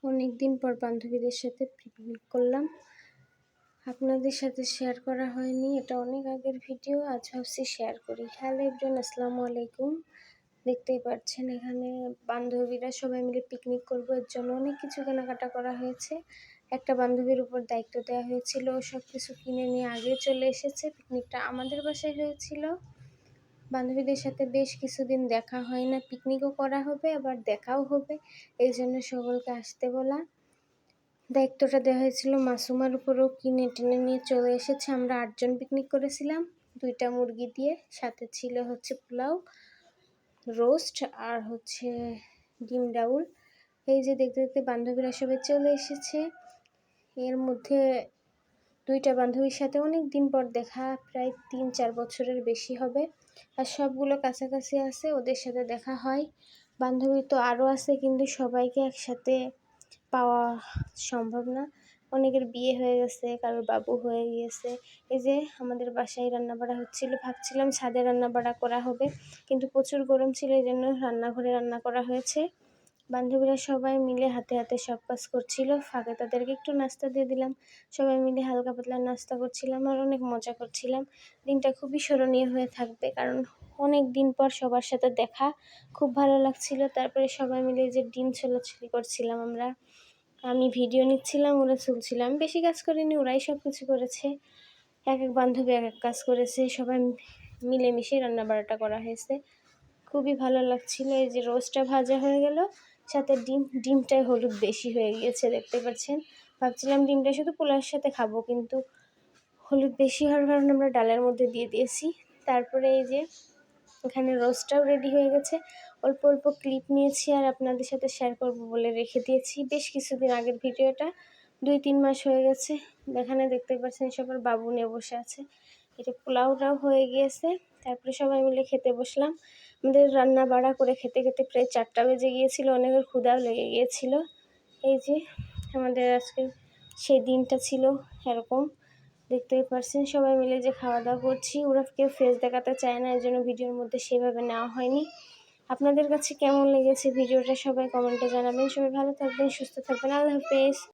অনেকদিন পর বান্ধবীদের সাথে পিকনিক করলাম। আপনাদের সাথে শেয়ার করা হয়নি, এটা অনেক আগের ভিডিও, আজ ভাবছি শেয়ার করি। হ্যালো এভরিওয়ান, আসসালামু আলাইকুম। দেখতেই পাচ্ছেন এখানে বান্ধবীরা সবাই মিলে পিকনিক করবো, এর জন্য অনেক কিছু কেনাকাটা করা হয়েছে। একটা বান্ধবীর উপর দায়িত্ব দেওয়া হয়েছিল, সব কিছু কিনে নিয়ে আগে চলে এসেছে। পিকনিকটা আমাদের বাসায় হয়েছিল। বান্ধবীদের সাথে বেশ কিছুদিন দেখা হয় না, পিকনিকও করা হবে আবার দেখাও হবে, এই জন্য সকলকে আসতে বলা। দায়িত্বটা দেওয়া হয়েছিল মাসুমার উপরও, কিনে টেনে নিয়ে চলে এসেছে। আমরা 8 জন পিকনিক করেছিলাম, 2টা মুরগি দিয়ে, সাথে ছিল পোলাও, রোস্ট আর ডিম ডাউল। এই যে দেখতে দেখতে বান্ধবীরা সবাই চলে এসেছে। এর মধ্যে 2টা বান্ধবীর সাথে অনেক দিন পর দেখা, প্রায় 3-4 বছরের বেশি হবে। আর সবগুলো কাছাকাছি আছে, ওদের সাথে দেখা হয়। বান্ধবী তো আরও আছে, কিন্তু সবাইকে একসাথে পাওয়া সম্ভব না। অনেকের বিয়ে হয়ে গেছে, কারোর বাবু হয়ে গিয়েছে। এই যে আমাদের বাসায় রান্নাবাড়া হচ্ছিল, ভাবছিলাম ছাদে রান্নাবাড়া করা হবে, কিন্তু প্রচুর গরম ছিল, এই জন্য রান্নাঘরে রান্না করা হয়েছে। বান্ধবীরা সবাই মিলে হাতে হাতে সব কাজ করছিল, ফাঁকে তাদেরকে একটু নাস্তা দিয়ে দিলাম। সবাই মিলে হালকা পাতলা নাস্তা করছিলাম আর অনেক মজা করছিলাম। দিনটা খুবই স্মরণীয় হয়ে থাকবে, কারণ অনেক দিন পর সবার সাথে দেখা, খুব ভালো লাগছিল। তারপরে সবাই মিলে যে ডিম ছোলাছুলি করছিলাম আমরা, আমি ভিডিও নিচ্ছিলাম, ওরা চলছিলাম। বেশি কাজ করিনি, ওরাই সব কিছু করেছে। এক এক বান্ধবী এক এক কাজ করেছে, সবাই মিলেমিশে রান্নাবাড়াটা করা হয়েছে, খুবই ভালো লাগছিল। এই যে রোস্টটা ভাজা হয়ে গেল, সাথে ডিমটায় হলুদ বেশি হয়ে গিয়েছে, দেখতে পাচ্ছেন। ভাবছিলাম ডিমটা শুধু পোলাওর সাথে খাবো, কিন্তু হলুদ বেশি হওয়ার কারণে আমরা ডালের মধ্যে দিয়ে দিয়েছি। তারপরে এই যে এখানে রোস্টটাও রেডি হয়ে গেছে। অল্প অল্প ক্লিপ নিয়েছি আর আপনাদের সাথে শেয়ার করব বলে রেখে দিয়েছি। বেশ কিছুদিন আগের ভিডিওটা, 2-3 মাস হয়ে গেছে। এখানে দেখতে পাচ্ছেন সবার বাবু নিয়ে বসে আছে। এটা পোলাওটাও হয়ে গিয়েছে। তারপরে সবাই মিলে খেতে বসলাম। আমাদের রান্না বাড়া করে খেতে খেতে প্রায় 4টা বেজে গিয়েছিল, অনেকের ক্ষুধাও লেগে গিয়েছিল। এই যে আমাদের আজকে সেই দিনটা ছিল এরকম, দেখতেই পারছেন সবাই মিলে যে খাওয়া দাওয়া করছি। ওরা কেউ ফেস দেখাতে চায় না, এই জন্য ভিডিওর মধ্যে সেভাবে নেওয়া হয়নি। আপনাদের কাছে কেমন লেগেছে ভিডিওটা সবাই কমেন্টে জানাবেন। সবাই ভালো থাকবেন, সুস্থ থাকবেন। আল্লাহ হাফেজ।